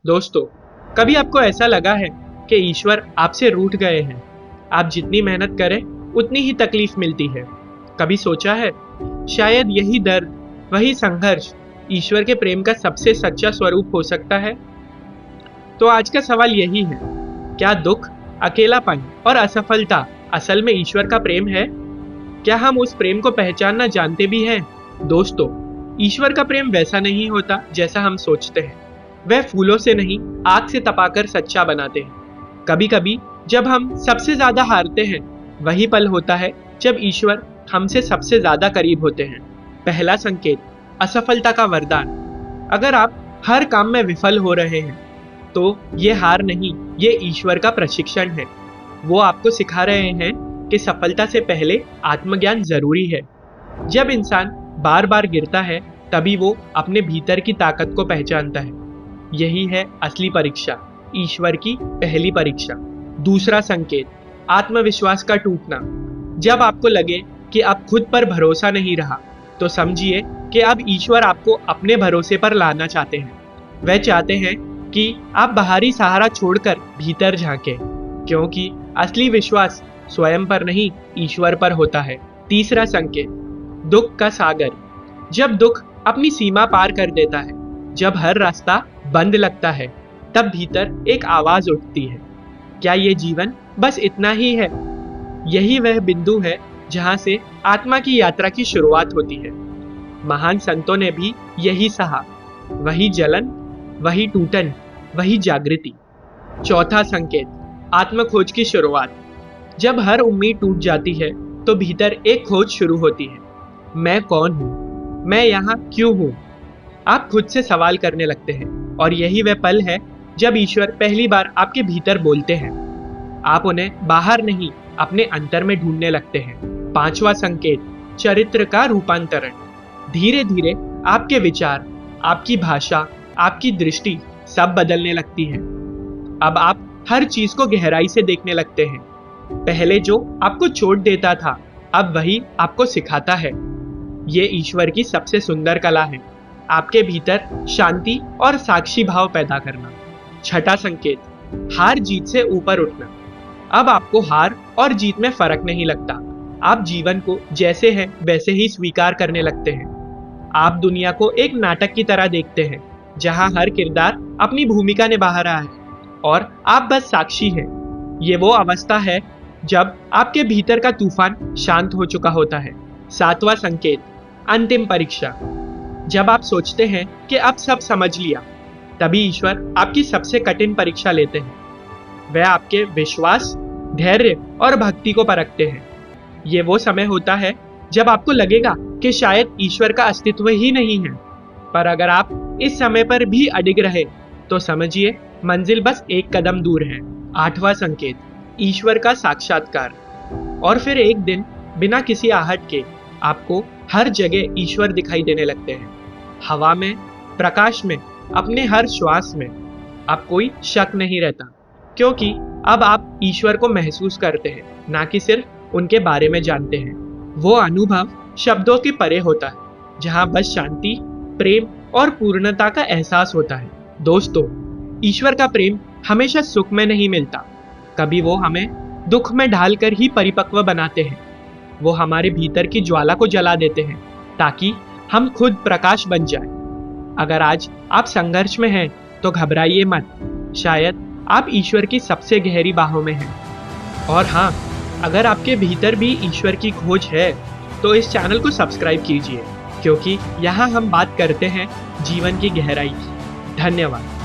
दोस्तों, कभी आपको ऐसा लगा है कि ईश्वर आपसे रूठ गए हैं? आप जितनी मेहनत करें उतनी ही तकलीफ मिलती है। कभी सोचा है शायद यही दर्द, वही संघर्ष ईश्वर के प्रेम का सबसे सच्चा स्वरूप हो सकता है? तो आज का सवाल यही है, क्या दुख, अकेलापन और असफलता असल में ईश्वर का प्रेम है? क्या हम उस प्रेम को पहचानना जानते भी हैं? दोस्तों, ईश्वर का प्रेम वैसा नहीं होता जैसा हम सोचते हैं। वह फूलों से नहीं, आग से तपाकर सच्चा बनाते हैं। कभी कभी जब हम सबसे ज्यादा हारते हैं, वही पल होता है जब ईश्वर हमसे सबसे ज्यादा करीब होते हैं। पहला संकेत, असफलता का वरदान। अगर आप हर काम में विफल हो रहे हैं, तो ये हार नहीं, ये ईश्वर का प्रशिक्षण है। वो आपको सिखा रहे हैं कि सफलता से पहले आत्मज्ञान जरूरी है। जब इंसान बार बार गिरता है, तभी वो अपने भीतर की ताकत को पहचानता है। यही है असली परीक्षा, ईश्वर की पहली परीक्षा। दूसरा संकेत, आत्मविश्वास का टूटना। जब आपको लगे कि अब खुद पर भरोसा नहीं रहा, तो समझिए कि अब ईश्वर आपको अपने भरोसे पर लाना चाहते हैं। वह चाहते हैं कि आप बाहरी सहारा छोड़कर भीतर झांकें, क्योंकि असली विश्वास स्वयं पर नहीं, ईश्वर पर होता है। तीसरा संकेत, दुख का सागर। जब दुख अपनी सीमा पार कर देता है, जब हर रास्ता बंद लगता है, तब भीतर एक आवाज उठती है, क्या ये जीवन बस इतना ही है? यही वह बिंदु है जहां से आत्मा की यात्रा की शुरुआत होती है। महान संतों ने भी यही सहा। वही जलन, वही टूटन, वही जागृति। चौथा संकेत, आत्मखोज की शुरुआत। जब हर उम्मीद टूट जाती है, तो भीतर एक खोज शुरू होती है। मैं कौन हूँ? मैं यहाँ क्यों हूँ? आप खुद से सवाल करने लगते हैं, और यही वह पल है जब ईश्वर पहली बार आपके भीतर बोलते हैं। आप उन्हें बाहर नहीं, अपने अंतर में ढूंढने लगते हैं। पांचवा संकेत, चरित्र का रूपांतरण। धीरे धीरे आपके विचार, आपकी भाषा, आपकी दृष्टि सब बदलने लगती है। अब आप हर चीज को गहराई से देखने लगते हैं। पहले जो आपको चोट देता था, अब वही आपको सिखाता है। ये ईश्वर की सबसे सुंदर कला है, आपके भीतर शांति और साक्षी भाव पैदा करना। छठा संकेत, हार जीत से ऊपर उठना। अब आपको हार और जीत में फर्क नहीं लगता। आप जीवन को जैसे है वैसे ही स्वीकार करने लगते हैं। आप दुनिया को एक नाटक की तरह देखते हैं, जहां हर किरदार अपनी भूमिका निभा रहा है और आप बस साक्षी हैं। ये वो अवस्था है जब आपके भीतर का तूफान शांत हो चुका होता है। सातवां संकेत, अंतिम परीक्षा। जब आप सोचते हैं कि अब सब समझ लिया, तभी ईश्वर आपकी सबसे कठिन परीक्षा लेते हैं। वह आपके विश्वास, धैर्य और भक्ति को परखते हैं। ये वो समय होता है जब आपको लगेगा कि शायद ईश्वर का अस्तित्व ही नहीं है, पर अगर आप इस समय पर भी अडिग रहे, तो समझिए मंजिल बस एक कदम दूर है। आठवां संकेत, ईश्वर का साक्षात्कार। और फिर एक दिन बिना किसी आहट के आपको हर जगह ईश्वर दिखाई देने लगते हैं। हवा में, प्रकाश में, अपने हर श्वास में। अब कोई शक नहीं रहता, क्योंकि अब आप ईश्वर को महसूस करते हैं, ना कि सिर्फ उनके बारे में जानते हैं। वो अनुभव शब्दों के परे होता है, जहां बस शांति, प्रेम और पूर्णता का एहसास होता है। दोस्तों, ईश्वर का प्रेम हमेशा सुख में नहीं मिलता। कभी वो हमें दुख में ढालकर ही परिपक्व बनाते हैं। वो हमारे भीतर की ज्वाला को जला देते हैं, ताकि हम खुद प्रकाश बन जाएं। अगर आज आप संघर्ष में हैं, तो घबराइए मत। शायद आप ईश्वर की सबसे गहरी बाहों में हैं। और हाँ, अगर आपके भीतर भी ईश्वर की खोज है, तो इस चैनल को सब्सक्राइब कीजिए, क्योंकि यहाँ हम बात करते हैं जीवन की गहराई की। धन्यवाद।